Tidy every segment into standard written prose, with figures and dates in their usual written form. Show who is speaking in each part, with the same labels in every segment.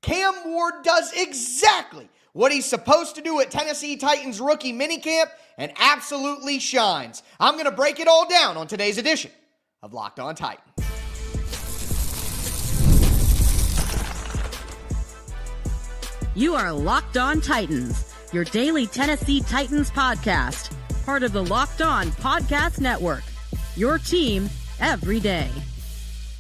Speaker 1: Cam Ward does exactly what he's supposed to do at Tennessee Titans rookie minicamp and absolutely shines. I'm going to break it all down on today's edition of Locked On Titans.
Speaker 2: You are Locked On Titans, your daily Tennessee Titans podcast, part of the Locked On Podcast Network, your team every day.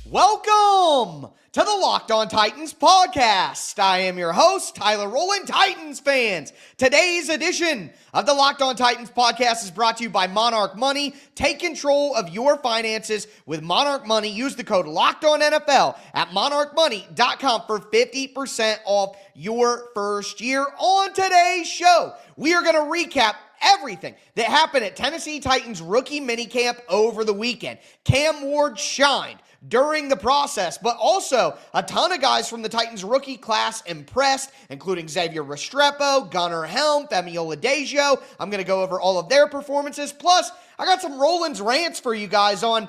Speaker 1: Welcome to the Locked On Titans podcast. I am your host, Tyler Rowland, Titans fans. Today's edition of the Locked On Titans podcast is brought to you by Monarch Money. Take control of your finances with Monarch Money. Use the code LOCKEDONNFL at monarchmoney.com for 50% off your first year. On today's show, we are going to recap everything that happened at Tennessee Titans rookie minicamp over the weekend. Cam Ward shined during the process, but also a ton of guys from the Titans rookie class impressed, including Xavier Restrepo, Gunnar, Helm, Femi, Oladejo. I'm going to go over all of their performances. Plus, I got some Roland's rants for you guys on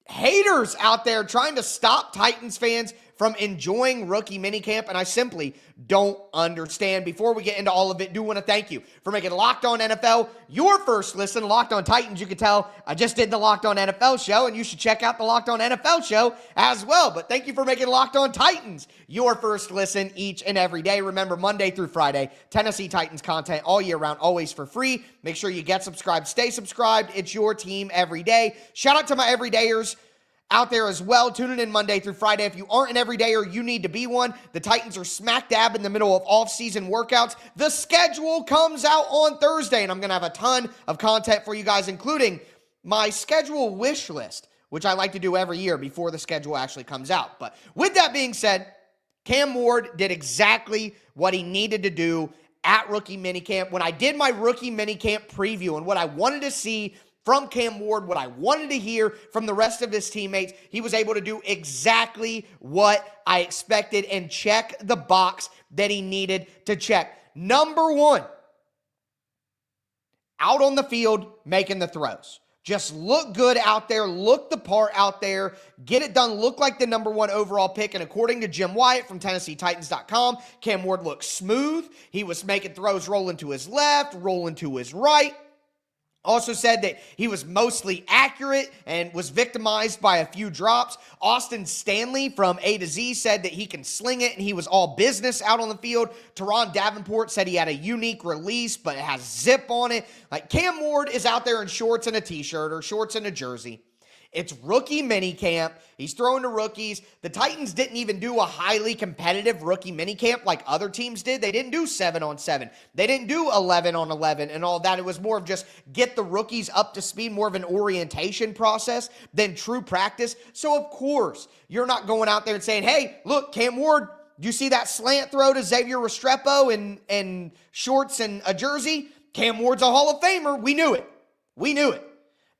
Speaker 1: haters out there trying to stop Titans fans from enjoying rookie minicamp, and I simply don't understand. Before we get into all of it, do want to thank you for making Locked On NFL your first listen. Locked On Titans, you can tell I just did the Locked On NFL show, and you should check out the Locked On NFL show as well. But thank you for making Locked On Titans your first listen each and every day. Remember, Monday through Friday, Tennessee Titans content all year round, always for free. Make sure you get subscribed, stay subscribed. It's your team every day. Shout out to my everydayers out there as well, tuning in Monday through Friday. If you aren't an everydayer, you need to be one. The Titans are smack dab in the middle of off-season workouts. The schedule comes out on Thursday, and I'm going to have a ton of content for you guys, including my schedule wish list, which I like to do every year before the schedule actually comes out. But with that being said, Cam Ward did exactly what he needed to do at rookie minicamp. When I did my rookie minicamp preview and what I wanted to see from Cam Ward, what I wanted to hear from the rest of his teammates, he was able to do exactly what I expected and check the box that he needed to check. Number one, out on the field, making the throws. Just look good out there, look the part out there, get it done, look like the number one overall pick. And according to Jim Wyatt from TennesseeTitans.com, Cam Ward looked smooth. He was making throws rolling to his left, rolling to his right. Also said that he was mostly accurate and was victimized by a few drops. Austin Stanley from A to Z said that he can sling it and he was all business out on the field. Teron Davenport said he had a unique release, but it has zip on it. Like, Cam Ward is out there in shorts and a t-shirt or shorts and a jersey. It's rookie minicamp. He's throwing to rookies. The Titans didn't even do a highly competitive rookie minicamp like other teams did. They didn't do 7-on-7. They didn't do 11-on-11 and all that. It was more of just get the rookies up to speed, more of an orientation process than true practice. So, of course, you're not going out there and saying, hey, look, Cam Ward, do you see that slant throw to Xavier Restrepo in shorts and a jersey? Cam Ward's a Hall of Famer. We knew it. We knew it.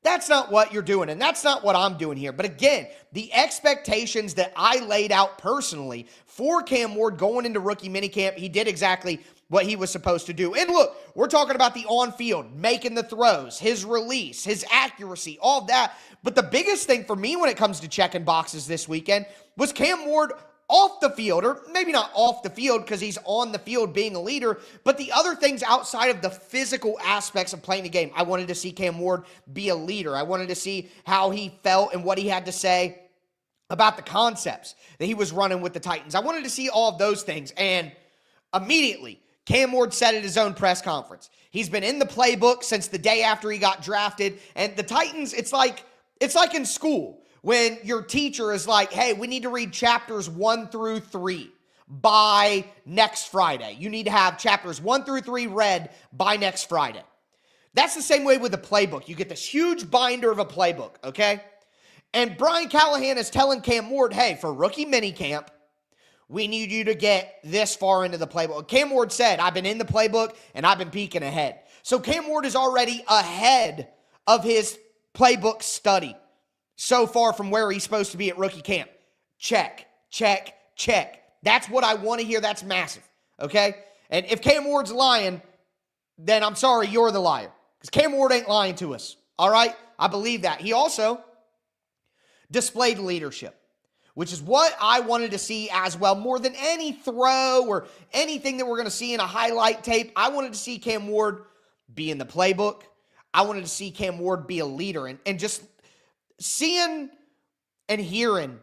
Speaker 1: That's not what you're doing, and that's not what I'm doing here. But again, the expectations that I laid out personally for Cam Ward going into rookie minicamp, he did exactly what he was supposed to do. And look, we're talking about the on-field, making the throws, his release, his accuracy, all of that. But the biggest thing for me when it comes to checking boxes this weekend was Cam Ward off the field, or maybe not off the field because he's on the field being a leader, but the other things outside of the physical aspects of playing the game. I wanted to see Cam Ward be a leader. I wanted to see how he felt and what he had to say about the concepts that he was running with the Titans. I wanted to see all of those things, and immediately, Cam Ward said at his own press conference, he's been in the playbook since the day after he got drafted, and the Titans, it's like in school, when your teacher is like, hey, we need to read chapters 1 through 3 by next Friday. You need to have chapters 1 through 3 read by next Friday. That's the same way with the playbook. You get this huge binder of a playbook, okay? And Brian Callahan is telling Cam Ward, hey, for rookie minicamp, we need you to get this far into the playbook. Cam Ward said, I've been in the playbook and I've been peeking ahead. So Cam Ward is already ahead of his playbook study so far from where he's supposed to be at rookie camp. Check, check, check. That's what I want to hear. That's massive, okay? And if Cam Ward's lying, then I'm sorry, you're the liar. Because Cam Ward ain't lying to us, all right? I believe that. He also displayed leadership. which is what I wanted to see as well. More than any throw or anything that we're going to see in a highlight tape, I wanted to see Cam Ward be in the playbook. I wanted to see Cam Ward be a leader, and just seeing and hearing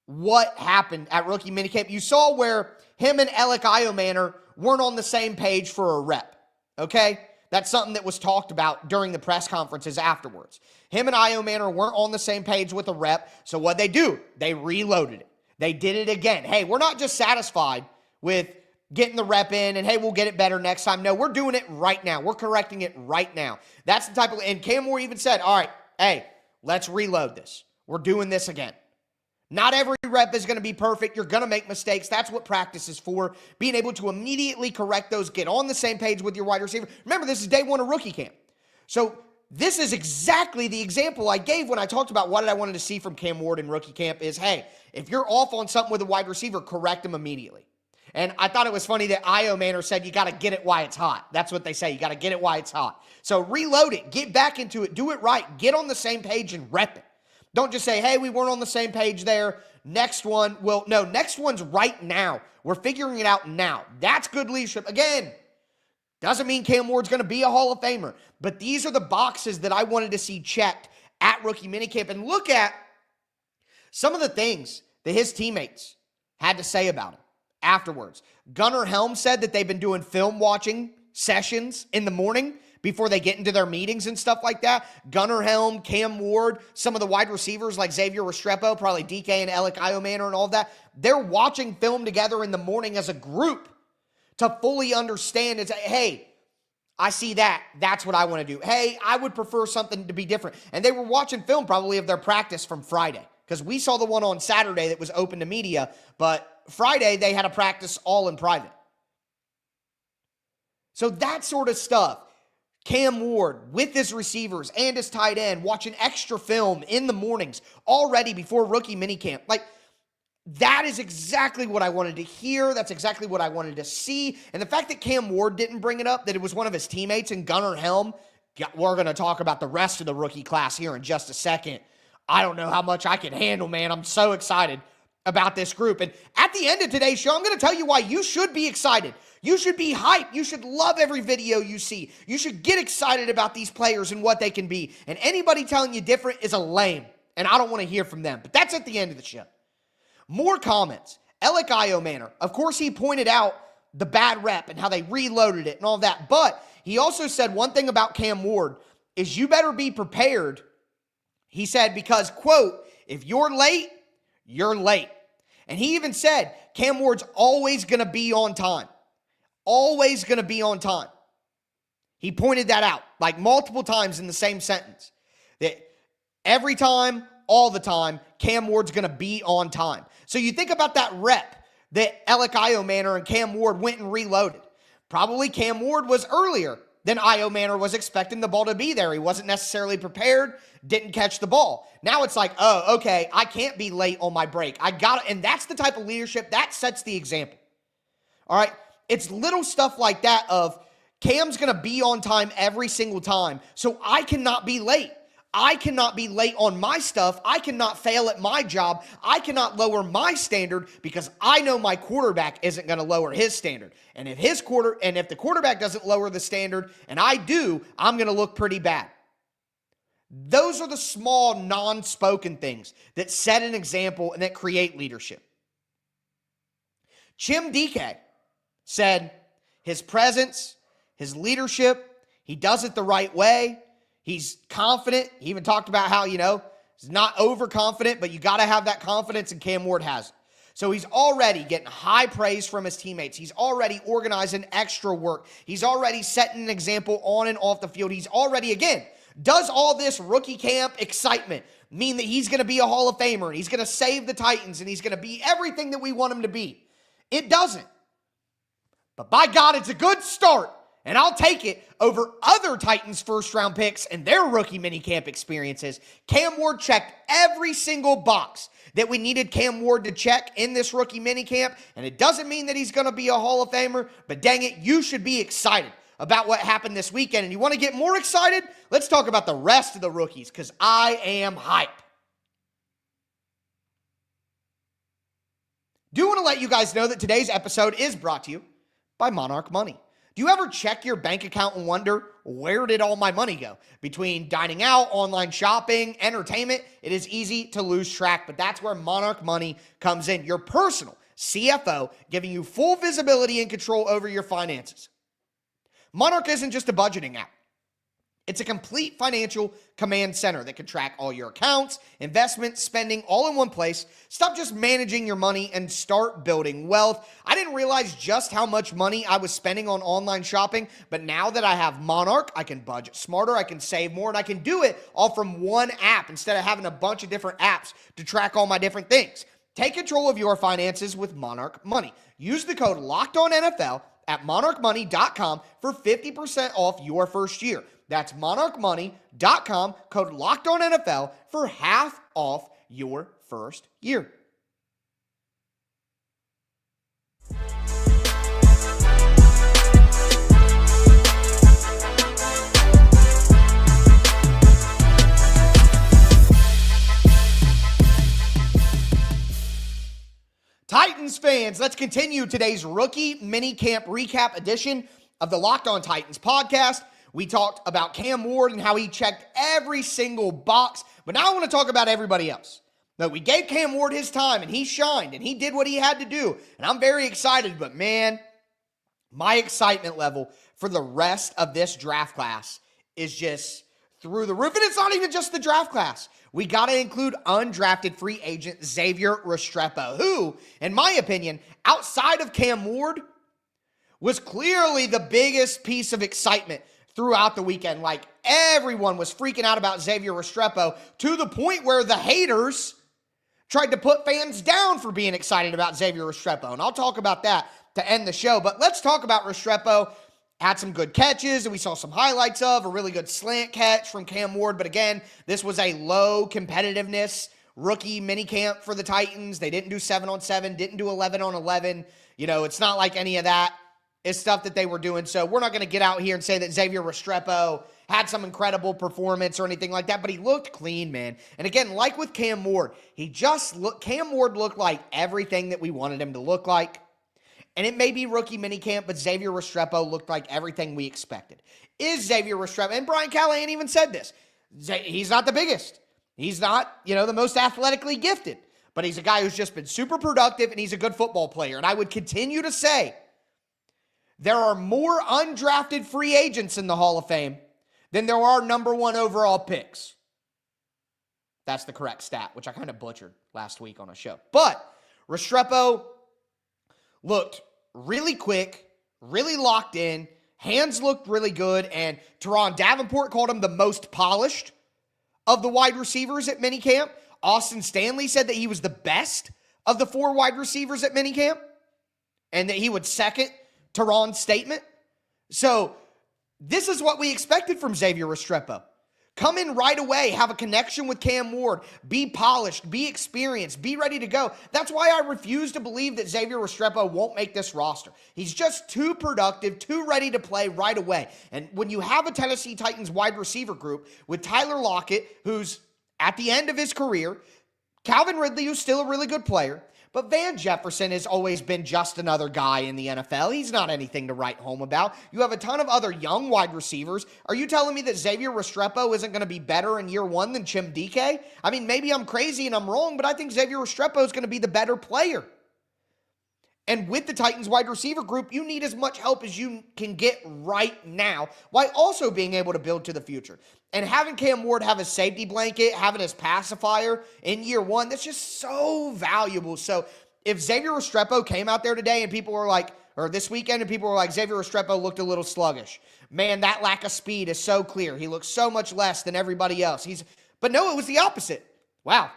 Speaker 1: what happened at rookie minicamp. You saw where him and Alec Iomanner weren't on the same page for a rep, okay? That's something that was talked about during the press conferences afterwards. Him and Iomanner weren't on the same page with a rep, so what they do? They reloaded it. They did it again. Hey, we're not just satisfied with getting the rep in and, hey, we'll get it better next time. No, we're doing it right now. We're correcting it right now. That's the type of, and Cam Ward even said, all right, hey, let's reload this. We're doing this again. Not every rep is going to be perfect. You're going to make mistakes. That's what practice is for. Being able to immediately correct those, get on the same page with your wide receiver. Remember, this is day one of rookie camp. So this is exactly the example I gave when I talked about what I wanted to see from Cam Ward in rookie camp is, hey, if you're off on something with a wide receiver, correct him immediately. And I thought it was funny that Iomanner said you got to get it while it's hot. That's what they say. You got to get it while it's hot. So reload it. Get back into it. Do it right. Get on the same page and rep it. Don't just say, hey, we weren't on the same page there. Next one, well, no, next one's right now. We're figuring it out now. That's good leadership. Again, doesn't mean Cam Ward's going to be a Hall of Famer, but these are the boxes that I wanted to see checked at rookie minicamp. And look at some of the things that his teammates had to say about him afterwards. Gunnar Helm said that they've been doing film watching sessions in the morning before they get into their meetings and stuff like that. Gunnar Helm, Cam Ward, some of the wide receivers like Xavier Restrepo, probably DK and Alec Iomanner and all that, they're watching film together in the morning as a group to fully understand and say, hey, I see that. That's what I want to do. Hey, I would prefer something to be different. And they were watching film probably of their practice from Friday, because we saw the one on Saturday that was open to media, but Friday they had a practice all in private. So that sort of stuff. Cam Ward with his receivers and his tight end watching extra film in the mornings already before rookie minicamp. Like, that is exactly what I wanted to hear. That's exactly what I wanted to see. And the fact that Cam Ward didn't bring it up, that it was one of his teammates and Gunnar Helm, we're going to talk about the rest of the rookie class here in just a second. I don't know how much I can handle, man. I'm so excited about this group. And at the end of today's show, I'm going to tell you why you should be excited. You should be hyped. You should love every video you see. You should get excited about these players and what they can be. And anybody telling you different is a lame, and I don't want to hear from them. But that's at the end of the show. More comments. Alec Iomanner, of course, he pointed out the bad rep and how they reloaded it and all that. But he also said one thing about Cam Ward is you better be prepared. He said, because, quote, if you're late, you're late. And he even said Cam Ward's always going to be on time. Always going to be on time. He pointed that out like multiple times in the same sentence. That every time, all the time, Cam Ward's going to be on time. So you think about that rep that Alec Iomanner and Cam Ward went and reloaded. Probably Cam Ward was earlier than Iomanner was expecting the ball to be there. He wasn't necessarily prepared, didn't catch the ball. Now it's like, oh, okay, I can't be late on my break. I got it. And that's the type of leadership that sets the example. All right. It's little stuff like that of Cam's going to be on time every single time, so I cannot be late. I cannot be late on my stuff. I cannot fail at my job. I cannot lower my standard because I know my quarterback isn't going to lower his standard. And if the quarterback doesn't lower the standard and I do, I'm going to look pretty bad. Those are the small non-spoken things that set an example and that create leadership. Chim DK said his presence, his leadership, he does it the right way. He's confident. He even talked about how, he's not overconfident, but you got to have that confidence, and Cam Ward has it. So he's already getting high praise from his teammates. He's already organizing extra work. He's already setting an example on and off the field. He's already, again, does all this rookie camp excitement mean that he's going to be a Hall of Famer and he's going to save the Titans and he's going to be everything that we want him to be? It doesn't. But by God, it's a good start, and I'll take it over other Titans first-round picks and their rookie minicamp experiences. Cam Ward checked every single box that we needed Cam Ward to check in this rookie minicamp, and it doesn't mean that he's going to be a Hall of Famer, but dang it, you should be excited about what happened this weekend. And you want to get more excited? Let's talk about the rest of the rookies, because I am hype. Do want to let you guys know that today's episode is brought to you by Monarch Money. Do you ever check your bank account and wonder, where did all my money go? Between dining out, online shopping, entertainment, it is easy to lose track, but that's where Monarch Money comes in. Your personal CFO, giving you full visibility and control over your finances. Monarch isn't just a budgeting app. It's a complete financial command center that can track all your accounts, investments, spending, all in one place. Stop just managing your money and start building wealth. I didn't realize just how much money I was spending on online shopping, but now that I have Monarch, I can budget smarter, I can save more, and I can do it all from one app instead of having a bunch of different apps to track all my different things. Take control of your finances with Monarch Money. Use the code LOCKEDONNFL at monarchmoney.com for 50% off your first year. That's monarchmoney.com, code LOCKEDONNFL for half off your first year. Titans fans, let's continue today's rookie minicamp recap edition of the Locked On Titans podcast. We talked about Cam Ward and how he checked every single box, but now I want to talk about everybody else. No, we gave Cam Ward his time, and he shined, and he did what he had to do, and I'm very excited, but man, my excitement level for the rest of this draft class is just through the roof, and it's not even just the draft class. We got to include undrafted free agent Xavier Restrepo, who, in my opinion, outside of Cam Ward, was clearly the biggest piece of excitement throughout the weekend. Like, everyone was freaking out about Xavier Restrepo to the point where the haters tried to put fans down for being excited about Xavier Restrepo. And I'll talk about that to end the show. But let's talk about Restrepo. Had some good catches, and we saw some highlights of a really good slant catch from Cam Ward. But again, this was a low competitiveness rookie minicamp for the Titans. They didn't do 7-on-7, didn't do 11-on-11. You know, it's not like any of that is stuff that they were doing. So we're not going to get out here and say that Xavier Restrepo had some incredible performance or anything like that, but he looked clean, man. And again, like with Cam Ward, Cam Ward looked like everything that we wanted him to look like. And it may be rookie minicamp, but Xavier Restrepo looked like everything we expected. Is Xavier Restrepo, and Brian Callahan even said this, he's not the biggest. He's not, the most athletically gifted, but he's a guy who's just been super productive, and he's a good football player. And I would continue to say, there are more undrafted free agents in the Hall of Fame than there are number one overall picks. That's the correct stat, which I kind of butchered last week on a show. But Restrepo looked really quick, really locked in. Hands looked really good. And Teron Davenport called him the most polished of the wide receivers at minicamp. Austin Stanley said that he was the best of the 4 wide receivers at minicamp and that he would second Teron's statement. So this is what we expected from Xavier Restrepo. Come in right away, have a connection with Cam Ward, be polished, be experienced, be ready to go. That's why I refuse to believe that Xavier Restrepo won't make this roster. He's just too productive, too ready to play right away. And when you have a Tennessee Titans wide receiver group with Tyler Lockett, who's at the end of his career, Calvin Ridley, who's still a really good player, but Van Jefferson has always been just another guy in the NFL. He's not anything to write home about. You have a ton of other young wide receivers. Are you telling me that Xavier Restrepo isn't going to be better in year one than Chimdike? I mean, maybe I'm crazy and I'm wrong, but I think Xavier Restrepo is going to be the better player. And with the Titans wide receiver group, you need as much help as you can get right now while also being able to build to the future. And having Cam Ward have his safety blanket, having his pacifier in year one, that's just so valuable. So if Xavier Restrepo came out there today and people were like, or this weekend, and people were like, Xavier Restrepo looked a little sluggish. Man, that lack of speed is so clear. He looks so much less than everybody else. But no, it was the opposite. Wow,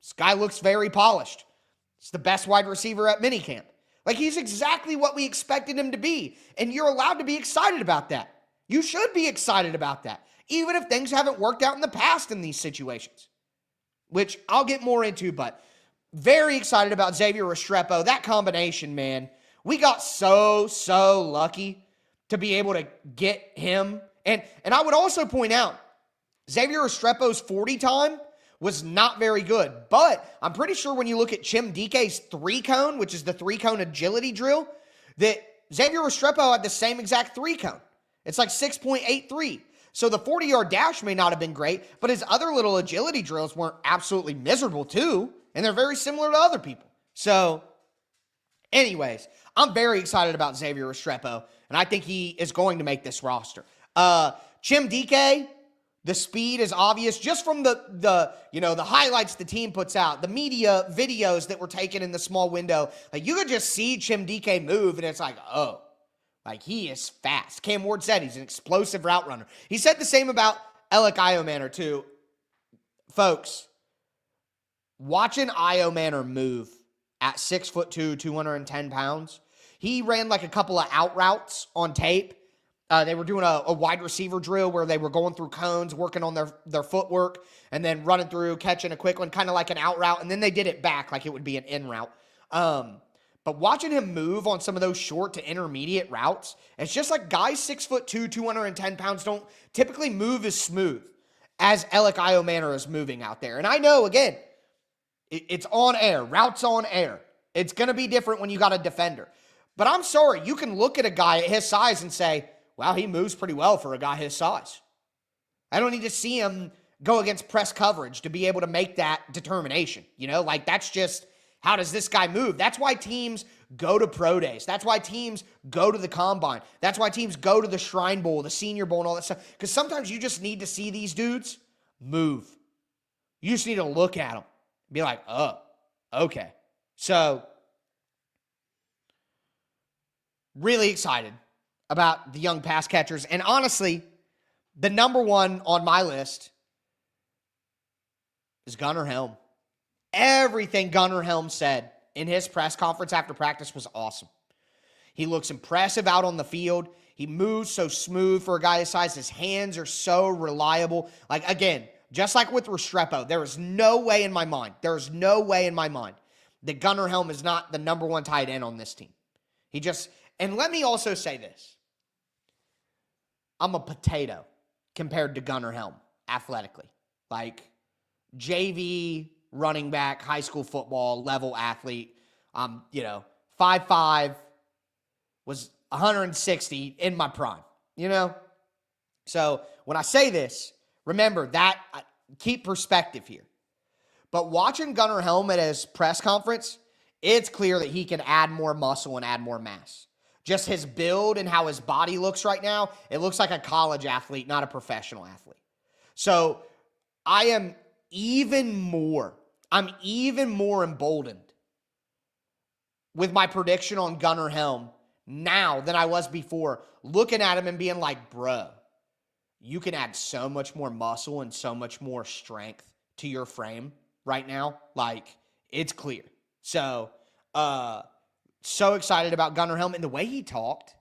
Speaker 1: this guy looks very polished. He's the best wide receiver at minicamp. Like, he's exactly what we expected him to be. And you're allowed to be excited about that. You should be excited about that, even if things haven't worked out in the past in these situations, which I'll get more into, but very excited about Xavier Restrepo. That combination, man, we got so lucky to be able to get him. And I would also point out, Xavier Restrepo's 40 time was not very good. But I'm pretty sure when you look at Chim DK's 3-cone, which is the 3-cone agility drill, that Xavier Restrepo had the same exact 3-cone. It's like 6.83. So the 40-yard dash may not have been great, but his other little agility drills weren't absolutely miserable too, and they're very similar to other people. So anyways, I'm very excited about Xavier Restrepo, and I think he is going to make this roster. Chim DK, the speed is obvious just from the highlights the team puts out, the media videos that were taken in the small window. Like, you could just see Chim DK move, and it's like, oh, like, he is fast. Cam Ward said he's an explosive route runner. He said the same about Alec Iomanor, too. Folks, watching Iomanor move at 6'2", 210 pounds, he ran like a couple of out routes on tape. They were doing a wide receiver drill where they were going through cones, working on their footwork, and then running through, catching a quick one, kind of like an out route, and then they did it back like it would be an in route. But watching him move on some of those short to intermediate routes, it's just like guys 6'2", 210 pounds don't typically move as smooth as Alec Iomanor is moving out there. And I know, again, it's on air. Routes on air. It's going to be different when you got a defender. But I'm sorry, you can look at a guy at his size and say, wow, he moves pretty well for a guy his size. I don't need to see him go against press coverage to be able to make that determination. Like, that's just, how does this guy move? That's why teams go to pro days. That's why teams go to the combine. That's why teams go to the Shrine Bowl, the Senior Bowl, and all that stuff. Because sometimes you just need to see these dudes move. You just need to look at them. Be like, oh, okay. So, really excited about the young pass catchers. And honestly, the number one on my list is Gunnar Helm. Everything Gunnar Helm said in his press conference after practice was awesome. He looks impressive out on the field. He moves so smooth for a guy his size. His hands are so reliable. Like, again, just like with Restrepo, there is no way in my mind that Gunnar Helm is not the number one tight end on this team. And let me also say this. I'm a potato compared to Gunnar Helm athletically. Like, JV, running back, high school football level athlete. 5'5", was 160 in my prime, So when I say this, remember that, keep perspective here. But watching Gunnar Helm at his press conference, it's clear that he can add more muscle and add more mass. Just his build and how his body looks right now, it looks like a college athlete, not a professional athlete. So I'm even more emboldened with my prediction on Gunnar Helm now than I was before, looking at him and being like, bro, you can add so much more muscle and so much more strength to your frame right now. Like, it's clear. So excited about Gunnar Helm. And the way he talked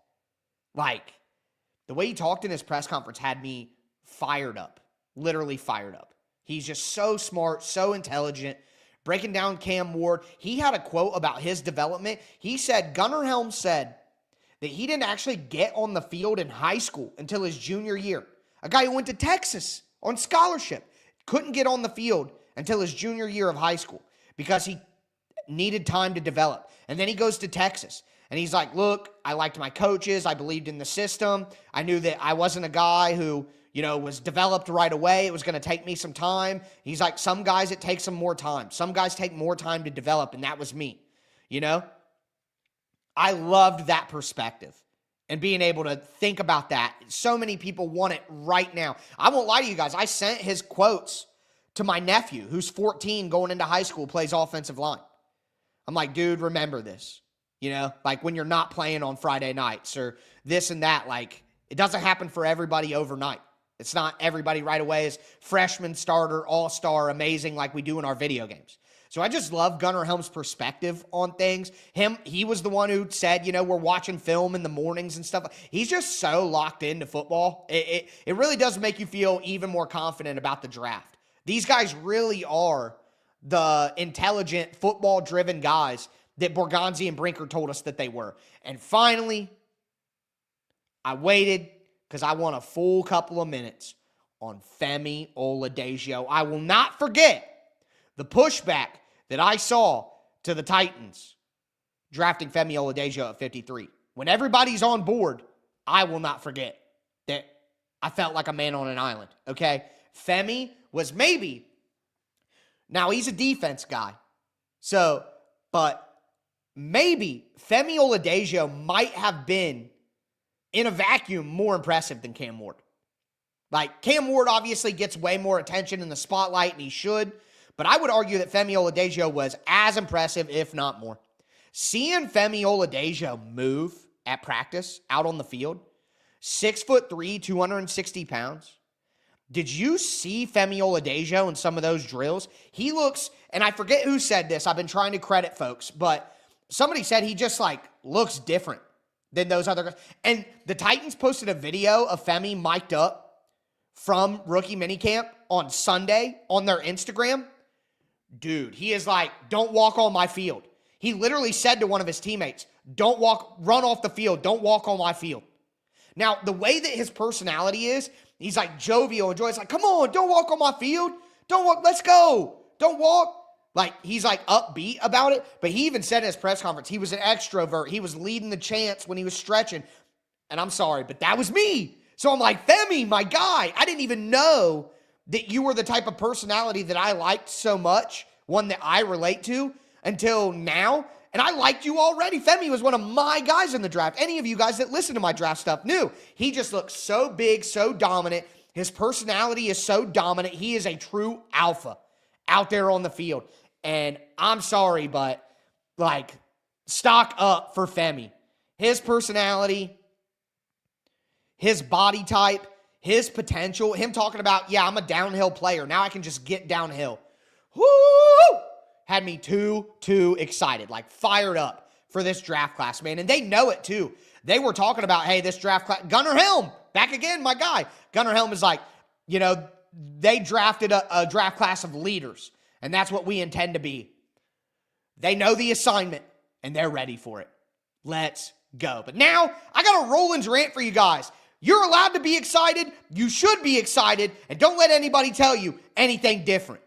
Speaker 1: in his press conference had me fired up, literally fired up. He's just so smart, so intelligent, breaking down Cam Ward. He had a quote about his development. He said, Gunnar Helm said that he didn't actually get on the field in high school until his junior year. A guy who went to Texas on scholarship couldn't get on the field until his junior year of high school because he needed time to develop. And then he goes to Texas. And he's like, look, I liked my coaches. I believed in the system. I knew that I wasn't a guy who, was developed right away. It was going to take me some time. He's like, some guys, it takes them more time. Some guys take more time to develop, and that was me. I loved that perspective and being able to think about that. So many people want it right now. I won't lie to you guys. I sent his quotes to my nephew, who's 14, going into high school, plays offensive line. I'm like, dude, remember this. Like when you're not playing on Friday nights or this and that, like it doesn't happen for everybody overnight. It's not everybody right away is freshman, starter, all-star, amazing like we do in our video games. So I just love Gunnar Helm's perspective on things. He was the one who said, we're watching film in the mornings and stuff. He's just so locked into football. It really does make you feel even more confident about the draft. These guys really are the intelligent, football-driven guys that Borgonzi and Brinker told us that they were. And finally, I waited because I want a full couple of minutes on Femi Oladejo. I will not forget the pushback that I saw to the Titans drafting Femi Oladejo at 53. When everybody's on board, I will not forget that I felt like a man on an island, okay? Femi was maybe, now he's a defense guy, but maybe Femi Oladejo might have been, in a vacuum, more impressive than Cam Ward. Like, Cam Ward obviously gets way more attention in the spotlight, and he should, but I would argue that Femi Oladejo was as impressive, if not more. Seeing Femi Oladejo move at practice, out on the field, 6'3", 260 pounds. Did you see Femi Oladejo in some of those drills? He looks, and I forget who said this, I've been trying to credit folks, but somebody said he just, like, looks different than those other guys. And the Titans posted a video of Femi mic'd up from rookie minicamp on Sunday on their Instagram. Dude, he is like, don't walk on my field. He literally said to one of his teammates, run off the field, don't walk on my field. Now, the way that his personality is, he's like jovial and joyous, like, come on, don't walk on my field. Don't walk, let's go. Don't walk. Like, he's like upbeat about it, but he even said in his press conference, he was an extrovert. He was leading the chants when he was stretching. And I'm sorry, but that was me. So I'm like, Femi, my guy, I didn't even know that you were the type of personality that I liked so much, one that I relate to until now. And I liked you already. Femi was one of my guys in the draft. Any of you guys that listen to my draft stuff knew. He just looks so big, so dominant. His personality is so dominant. He is a true alpha out there on the field. And I'm sorry, but, like, stock up for Femi. His personality, his body type, his potential, him talking about, yeah, I'm a downhill player. Now I can just get downhill. Woo! Had me too excited, like fired up for this draft class, man. And they know it too. They were talking about, hey, this draft class, Gunnar Helm, back again, my guy. Gunnar Helm is like, you know, they drafted a draft class of leaders, and that's what we intend to be. They know the assignment, and they're ready for it. Let's go. But now, I got a Rollins rant for you guys. You're allowed to be excited. You should be excited, and don't let anybody tell you anything different.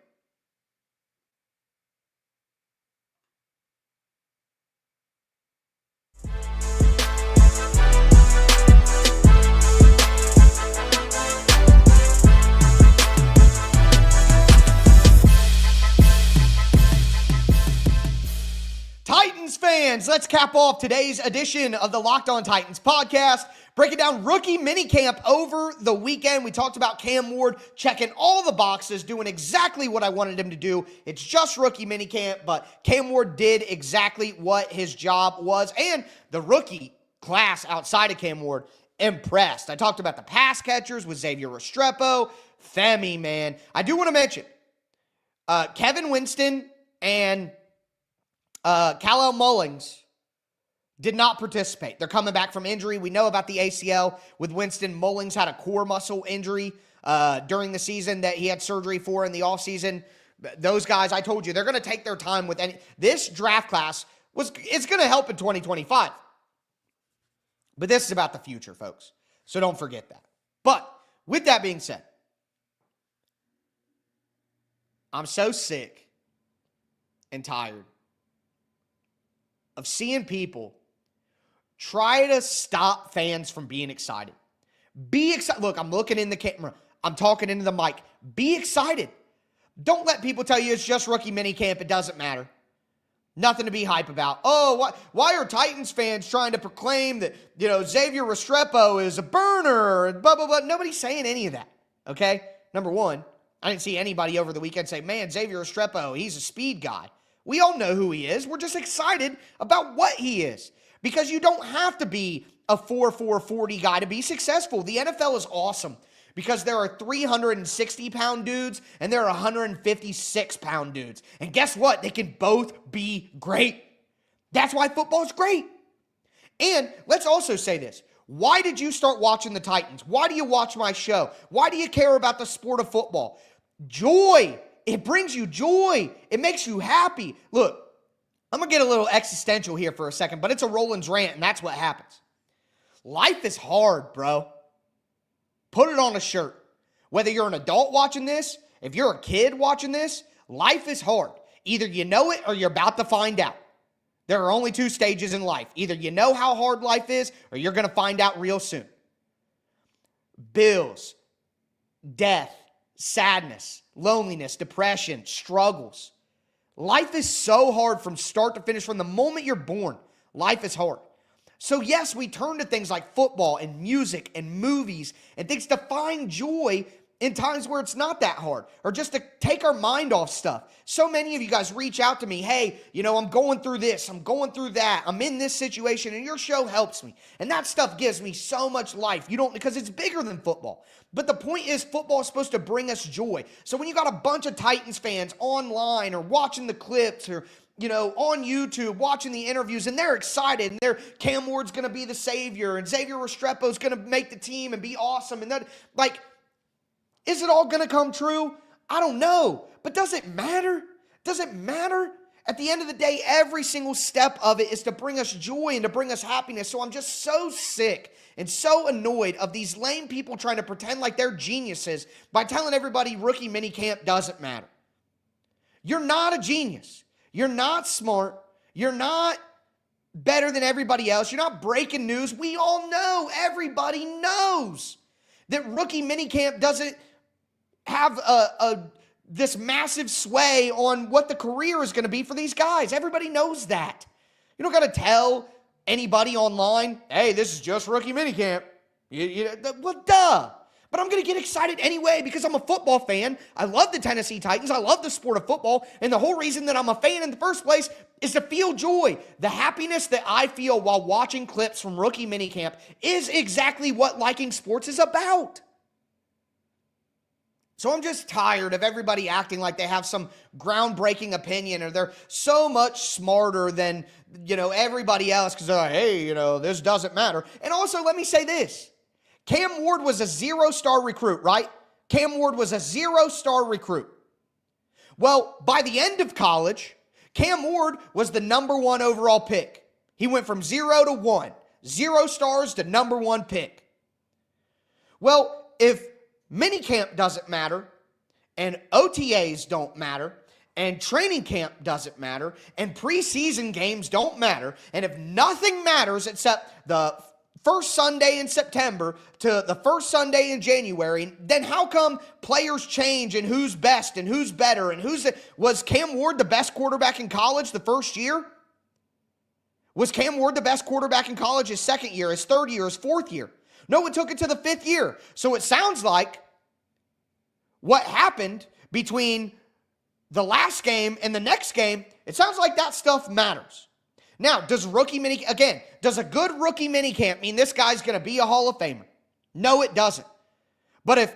Speaker 1: Titans fans, let's cap off today's edition of the Locked On Titans podcast. Breaking down rookie minicamp over the weekend. We talked about Cam Ward checking all the boxes, doing exactly what I wanted him to do. It's just rookie minicamp, but Cam Ward did exactly what his job was. And the rookie class outside of Cam Ward impressed. I talked about the pass catchers with Xavier Restrepo. Femi, man. I do want to mention Kevin Winston and Khalil Mullings did not participate. They're coming back from injury. We know about the ACL with Winston. Mullings had a core muscle injury during the season that he had surgery for in the offseason. Those guys, I told you, they're going to take their time with any. This draft class it's going to help in 2025. But this is about the future, folks. So don't forget that. But with that being said, I'm so sick and tired of seeing people try to stop fans from being excited. Be excited. Look, I'm looking in the camera. I'm talking into the mic. Be excited. Don't let people tell you it's just rookie minicamp. It doesn't matter. Nothing to be hype about. Oh, why are Titans fans trying to proclaim that, you know, Xavier Restrepo is a burner and blah, blah, blah. Nobody's saying any of that, okay? Number one, I didn't see anybody over the weekend say, man, Xavier Restrepo, he's a speed guy. We all know who he is. We're just excited about what he is. Because you don't have to be a 4'4", 40 guy to be successful. The NFL is awesome because there are 360-pound dudes and there are 156-pound dudes. And guess what? They can both be great. That's why football is great. And let's also say this. Why did you start watching the Titans? Why do you watch my show? Why do you care about the sport of football? Joy. It brings you joy. It makes you happy. Look, I'm going to get a little existential here for a second, but it's a Rollins rant, and that's what happens. Life is hard, bro. Put it on a shirt. Whether you're an adult watching this, if you're a kid watching this, life is hard. Either you know it or you're about to find out. There are only two stages in life. Either you know how hard life is or you're going to find out real soon. Bills, death, sadness, loneliness, depression, struggles. Life is so hard from start to finish. From the moment you're born, life is hard. So yes, we turn to things like football and music and movies and things to find joy in times where it's not that hard, or just to take our mind off stuff. So many of you guys reach out to me, hey, I'm going through this, I'm going through that, I'm in this situation, and your show helps me. And that stuff gives me so much life. Because it's bigger than football. But the point is, football is supposed to bring us joy. So when you got a bunch of Titans fans online or watching the clips or on YouTube, watching the interviews, and they're excited, and Cam Ward's going to be the savior, and Xavier Restrepo is going to make the team and be awesome, and that, is it all going to come true? I don't know. But does it matter? Does it matter? At the end of the day, every single step of it is to bring us joy and to bring us happiness. So I'm just so sick and so annoyed of these lame people trying to pretend like they're geniuses by telling everybody rookie minicamp doesn't matter. You're not a genius. You're not smart. You're not better than everybody else. You're not breaking news. We all know, everybody knows that rookie minicamp doesn't have this massive sway on what the career is going to be for these guys. Everybody knows that. You don't got to tell anybody online, hey, this is just rookie minicamp. Well, duh. But I'm going to get excited anyway because I'm a football fan. I love the Tennessee Titans. I love the sport of football. And the whole reason that I'm a fan in the first place is to feel joy. The happiness that I feel while watching clips from rookie minicamp is exactly what liking sports is about. So I'm just tired of everybody acting like they have some groundbreaking opinion or they're so much smarter than, everybody else because they're like, hey, this doesn't matter. And also, let me say this. Cam Ward was a 0-star recruit, right? Cam Ward was a 0-star recruit. Well, by the end of college, Cam Ward was the number 1 overall pick. He went from 0 to 1. 0 stars to number 1 pick. Well, if minicamp doesn't matter, and OTAs don't matter, and training camp doesn't matter, and preseason games don't matter, and if nothing matters except the first Sunday in September to the first Sunday in January, then how come players change and who's best and who's better and was Cam Ward the best quarterback in college the first year? Was Cam Ward the best quarterback in college his second year, his third year, his fourth year? No, it took it to the 5th year. So it sounds like what happened between the last game and the next game, it sounds like that stuff matters. Now, does a good rookie minicamp mean this guy's going to be a Hall of Famer? No, it doesn't. But if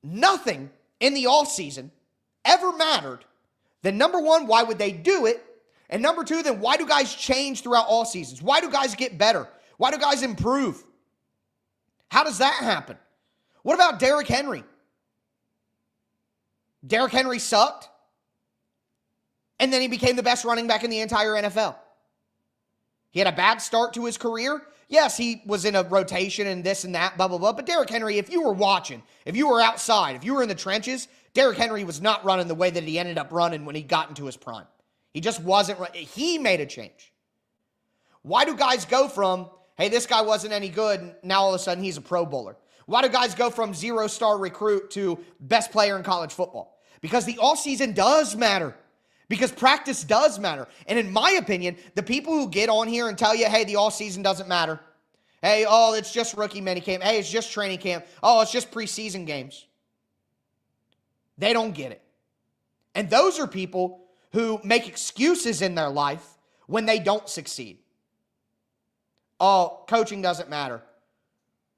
Speaker 1: nothing in the offseason ever mattered, then number one, why would they do it? And number two, then why do guys change throughout all seasons? Why do guys get better? Why do guys improve? How does that happen? What about Derrick Henry? Derrick Henry sucked, and then he became the best running back in the entire NFL. He had a bad start to his career. Yes, he was in a rotation and this and that, blah, blah, blah. But Derrick Henry, if you were watching, if you were outside, if you were in the trenches, Derrick Henry was not running the way that he ended up running when he got into his prime. He just wasn't running. He made a change. Why do guys go from, hey, this guy wasn't any good, and now all of a sudden he's a Pro Bowler? Why do guys go from 0-star recruit to best player in college football? Because the offseason does matter. Because practice does matter. And in my opinion, the people who get on here and tell you, hey, the offseason doesn't matter. Hey, oh, it's just rookie minicamp. Hey, it's just training camp. Oh, it's just preseason games. They don't get it. And those are people who make excuses in their life when they don't succeed. Oh, coaching doesn't matter.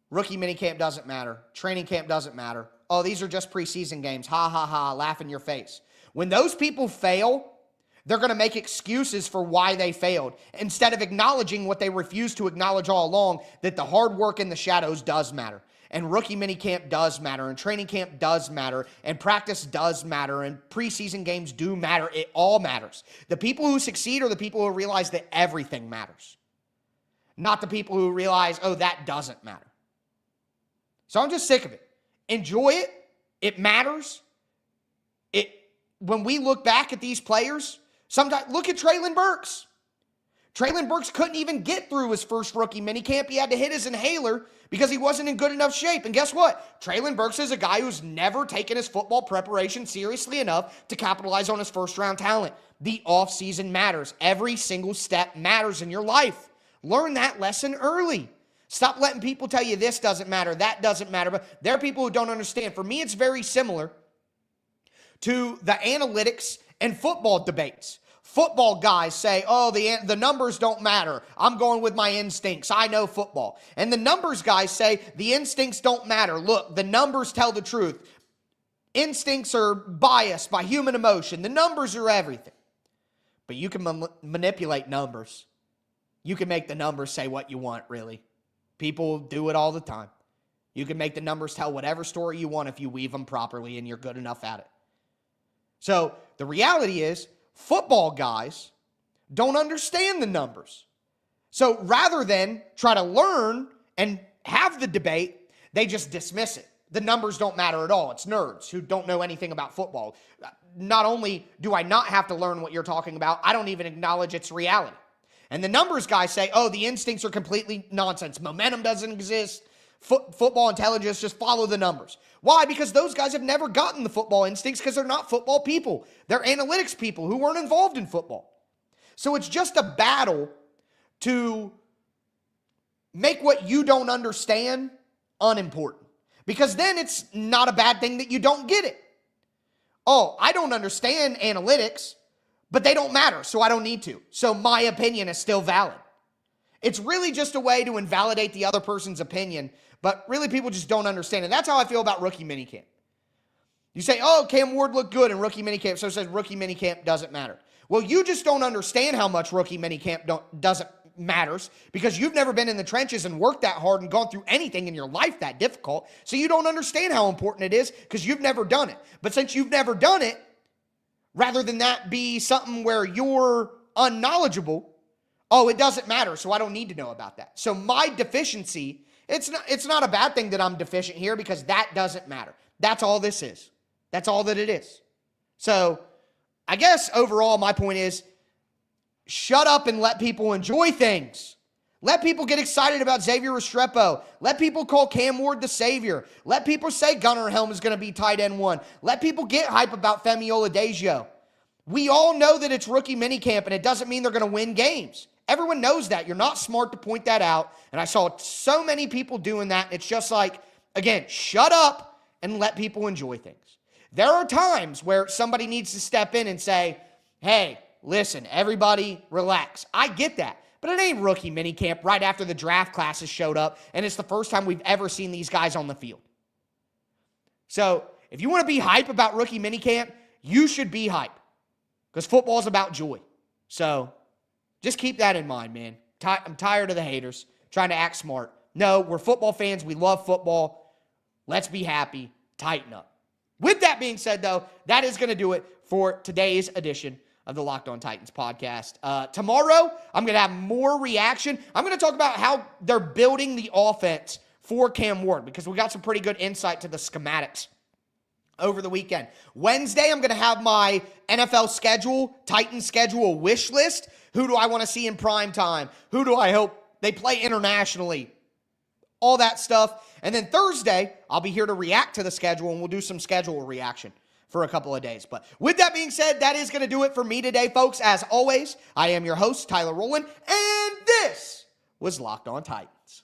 Speaker 1: Rookie minicamp doesn't matter. Training camp doesn't matter. Oh, these are just preseason games. Ha, ha, ha, laugh in your face. When those people fail, they're going to make excuses for why they failed instead of acknowledging what they refused to acknowledge all along, that the hard work in the shadows does matter. And rookie minicamp does matter, and training camp does matter, and practice does matter, and preseason games do matter. It all matters. The people who succeed are the people who realize that everything matters, not the people who realize, oh, that doesn't matter. So I'm just sick of it. enjoy it. It matters. When we look back at these players, sometimes look at Treylon Burks. Treylon Burks couldn't even get through his first rookie minicamp. He had to hit his inhaler because he wasn't in good enough shape. And guess what? Treylon Burks is a guy who's never taken his football preparation seriously enough to capitalize on his first-round talent. The offseason matters. Every single step matters in your life. Learn that lesson early. Stop letting people tell you this doesn't matter, that doesn't matter. But there are people who don't understand. For me, it's very similar to the analytics and football debates. Football guys say, oh, the numbers don't matter. I'm going with my instincts. I know football. And the numbers guys say the instincts don't matter. Look, the numbers tell the truth. Instincts are biased by human emotion. The numbers are everything. But you can manipulate numbers. You can make the numbers say what you want, really. People do it all the time. You can make the numbers tell whatever story you want if you weave them properly and you're good enough at it. So the reality is, football guys don't understand the numbers. So rather than try to learn and have the debate, they just dismiss it. The numbers don't matter at all. It's nerds who don't know anything about football. Not only do I not have to learn what you're talking about, I don't even acknowledge its reality. And the numbers guys say, oh, the instincts are completely nonsense. Momentum doesn't exist. Football intelligence, just follow the numbers. Why? Because those guys have never gotten the football instincts because they're not football people. They're analytics people who weren't involved in football. So it's just a battle to make what you don't understand unimportant. Because then it's not a bad thing that you don't get it. Oh, I don't understand analytics, but they don't matter, so I don't need to. So my opinion is still valid. It's really just a way to invalidate the other person's opinion, but really people just don't understand. And that's how I feel about rookie minicamp. You say, oh, Cam Ward looked good in rookie minicamp, so it says rookie minicamp doesn't matter. Well, you just don't understand how much rookie minicamp doesn't matters because you've never been in the trenches and worked that hard and gone through anything in your life that difficult. So you don't understand how important it is because you've never done it. But since you've never done it, rather than that be something where you're unknowledgeable, oh, it doesn't matter, so I don't need to know about that. So my deficiency, it's not a bad thing that I'm deficient here because that doesn't matter. That's all this is. That's all that it is. So I guess overall my point is shut up and let people enjoy things. Let people get excited about Xavier Restrepo. Let people call Cam Ward the savior. Let people say Gunnar Helm is going to be tight end one. Let people get hype about Femi Oladejo. We all know that it's rookie minicamp, and it doesn't mean they're going to win games. Everyone knows that. You're not smart to point that out. And I saw so many people doing that. It's just like, again, shut up and let people enjoy things. There are times where somebody needs to step in and say, hey, listen, everybody relax. I get that. But it ain't rookie minicamp right after the draft classes showed up, and it's the first time we've ever seen these guys on the field. So if you want to be hype about rookie minicamp, you should be hype because football is about joy. So just keep that in mind, man. I'm tired of the haters trying to act smart. No, we're football fans. We love football. Let's be happy. Tighten up. With that being said, though, that is going to do it for today's edition of the Locked On Titans podcast. Tomorrow, I'm going to have more reaction. I'm going to talk about how they're building the offense for Cam Ward because we got some pretty good insight to the schematics over the weekend. Wednesday, I'm going to have my NFL schedule, Titans schedule wish list. Who do I want to see in prime time? Who do I hope they play internationally? All that stuff. And then Thursday, I'll be here to react to the schedule, and we'll do some schedule reaction for a couple of days. But with that being said, that is going to do it for me today, folks. As always, I am your host, Tyler Rowland, and this was Locked On Titans.